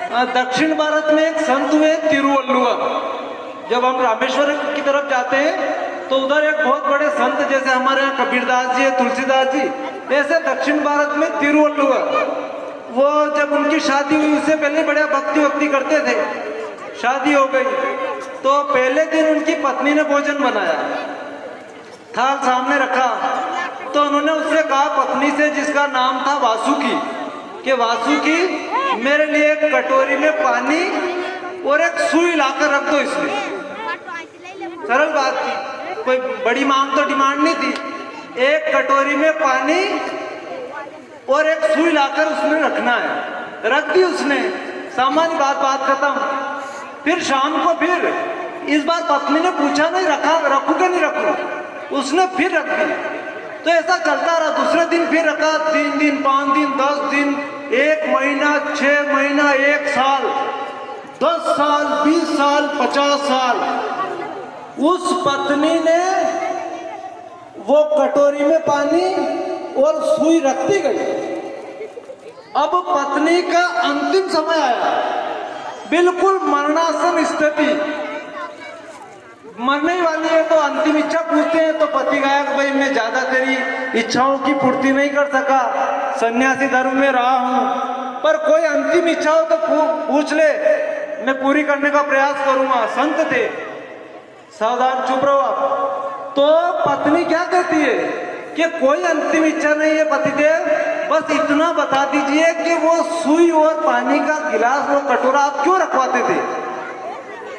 दक्षिण भारत में एक संत हुए तिरुवल्लुवर। जब हम रामेश्वरम की तरफ जाते हैं तो उधर एक बहुत बड़े संत, जैसे हमारे यहाँ कबीरदास जी है, तुलसीदास जी, ऐसे दक्षिण भारत में तिरुवल्लुवर, वो जब उनकी शादी हुई उससे पहले बड़े भक्ति वक्ति करते थे। शादी हो गई तो पहले दिन उनकी पत्नी ने भोजन बनाया, थाल सामने रखा, तो उन्होंने उससे कहा पत्नी से, जिसका नाम था वासुकी, कि वासुकी मेरे लिए एक कटोरी में पानी और एक सुई लाकर रख दो इसमें। सरल बात थी, कोई बड़ी मांग तो डिमांड नहीं थी। एक कटोरी में पानी और एक सुई लाकर उसमें रखना है। रख दी उसने, सामान्य बात खत्म। फिर शाम को फिर इस बार पत्नी ने पूछा नहीं, रखू कि नहीं रखू, उसने फिर रख दी। तो ऐसा चलता रहा। दूसरे दिन फिर रखा, 3 दिन, 5 दिन, 10 दिन, 1 महीना, 6 महीना, 1 साल, 10 साल, 20 साल, 50 साल। उस पत्नी ने वो कटोरी में पानी और सुई रखती गई। अब पत्नी का अंतिम समय आया, बिल्कुल मरणासन स्थिति, मरने ही वाली है। तो अंतिम इच्छा पूछते हैं तो पति कहा कि भाई मैं ज्यादा तेरी इच्छाओं की पूर्ति नहीं कर सका, सन्यासी धर्म में रहा हूं, पर कोई अंतिम इच्छा हो तो पूछ ले, मैं पूरी करने का प्रयास करूंगा। संत थे, सावधान, चुप रहो आप। तो पत्नी क्या कहती है कि कोई अंतिम इच्छा नहीं है पतिदेव, बस इतना बता दीजिए कि वो सुई और पानी का गिलास, वो कटोरा आप क्यों रखवाते थे।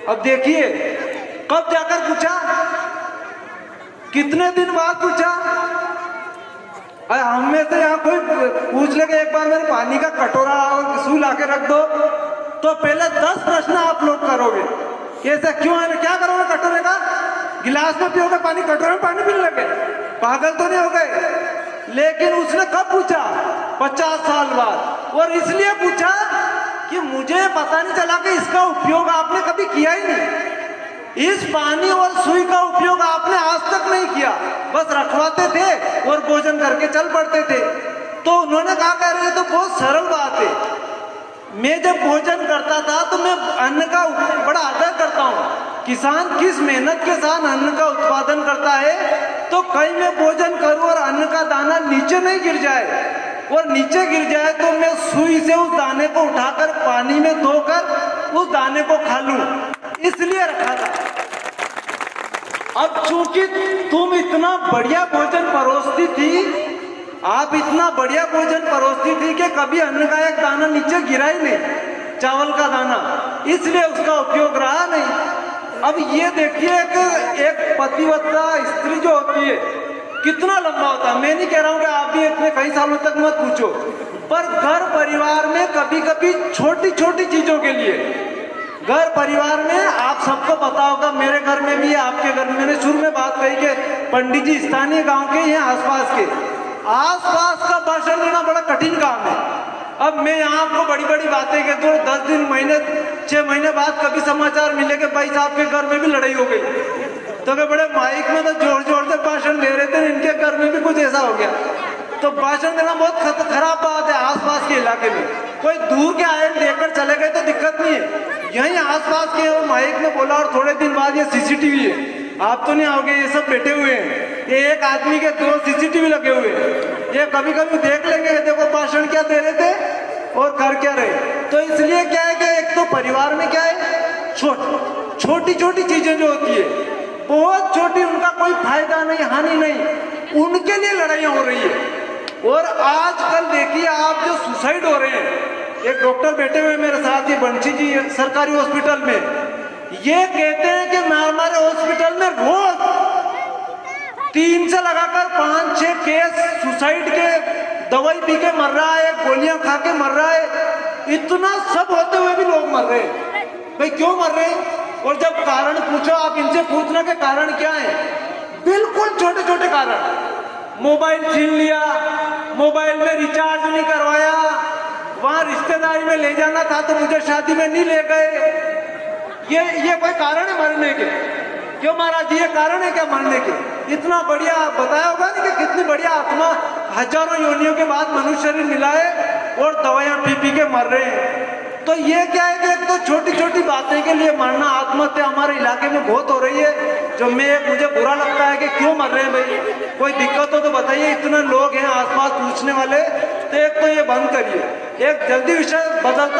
अब देखिए, कब जाकर पूछा, कितने दिन बाद पूछा। हम में से यहाँ कोई पूछ ले कि एक बार मेरे पानी का कटोरा और सुई ला के रख दो, तो पहले 10 प्रश्न आप लोग करोगे। कैसे, क्यों है, क्या करोगे कटोरे का, गिलास में पियोगे पानी, कटोरे में पानी पीने लगे, पागल तो नहीं हो गए। लेकिन उसने कब पूछा, 50 साल बाद। और इसलिए पूछा कि मुझे पता नहीं चला कि इसका उपयोग आपने कभी किया ही नहीं। इस पानी और सुई का उपयोग आपने आज तक नहीं किया, बस रखवाते थे और भोजन करके चल पड़ते थे। तो उन्होंने कहा, कह रहे तो बहुत सरल बात है, मैं जब भोजन करता था तो मैं अन्न का बड़ा आदर करता हूँ। किसान किस मेहनत के साथ अन्न का उत्पादन करता है, तो कहीं मैं भोजन करूँ और अन्न का दाना नीचे नहीं गिर जाए, और नीचे गिर जाए तो मैं सुई से उस दाने को उठाकर पानी में धोकर उस दाने को खा लूं, इसलिए रखा था। अब चूंकि तुम इतना बढ़िया भोजन परोसती थी, आप इतना बढ़िया भोजन परोसती थी कि कभी अन्न का एक दाना नीचे गिरा ही नहीं, चावल का दाना, इसलिए उसका उपयोग रहा नहीं। अब ये देखिए कि एक पतिव्रता स्त्री जो होती है कितना लंबा होता है। मैं नहीं कह रहा हूं कि आप भी इतने कई सालों तक मत पूछो, पर घर परिवार में कभी कभी छोटी छोटी चीजों के लिए, घर परिवार में आप सबको पता होगा, मेरे घर में भी, आपके घर में, मैंने शुरू में बात कही कि पंडित जी स्थानीय गांव के हैं, आसपास का भाषण देना बड़ा कठिन काम है। अब मैं यहाँ आपको बड़ी बड़ी बातें कहता हूँ, 10 दिन, महीने, 6 महीने बाद कभी समाचार मिले कि भाई साहब के घर में भी लड़ाई हो गई, तो क्या बड़े माइक में तो जोर जोर से भाषण दे रहे थे, इनके घर में भी कुछ ऐसा हो गया। तो भाषण देना बहुत खराब बात है। आसपास के इलाके में कोई दूर के आए लेकर चले गए तो दिक्कत नहीं है, यहीं आसपास के वो माइक में बोला और थोड़े दिन बाद ये सीसीटीवी है, आप तो नहीं आओगे, ये सब बैठे हुए हैं, ये एक आदमी के 2 सीसीटीवी लगे हुए हैं, ये कभी कभी देख लेंगे देखो भाषण क्या दे रहे थे और कर क्या रहे। तो इसलिए क्या है कि एक तो परिवार में क्या है, छोटी छोटी चीजें जो होती है, बहुत छोटी, उनका कोई फायदा नहीं, हानि नहीं, उनके लिए लड़ाइयां हो रही है। और आजकल देखिए आप, जो सुसाइड हो रहे हैं, एक डॉक्टर बैठे हुए मेरे साथ, ये बंशी जी सरकारी हॉस्पिटल में, ये कहते हैं कि हमारे हॉस्पिटल में रोज 3 से लगाकर 5-6 केस सुसाइड के, दवाई पी के मर रहा है, गोलियां खा के मर रहा है। इतना सब होते हुए भी लोग मर रहे हैं। भाई क्यों मर रहे हैं? और जब कारण पूछो, आप इनसे पूछना के कारण क्या है, बिल्कुल छोटे छोटे कारण। मोबाइल छीन लिया, मोबाइल में रिचार्ज नहीं करवाया, वहां रिश्तेदारी में ले जाना था तो मुझे शादी में नहीं ले गए। ये कोई कारण है मरने के? क्यों महाराज, ये कारण है क्या मरने के? इतना बढ़िया बताया होगा नहीं कि कितनी बढ़िया आत्मा हजारों योनियों के बाद मनुष्य शरीर मिला है और दवाइयां पी पी के मर रहे हैं। तो ये क्या है कि एक तो छोटी छोटी बातें के लिए मरना, आत्महत्या हमारे इलाके में बहुत हो रही है, जो मुझे बुरा लगता है कि क्यों मर रहे हैं भाई, कोई दिक्कत हो तो बताइए, इतने लोग हैं आसपास पूछने वाले, तो एक तो ये बंद करिए, एक जल्दी विषय बदलता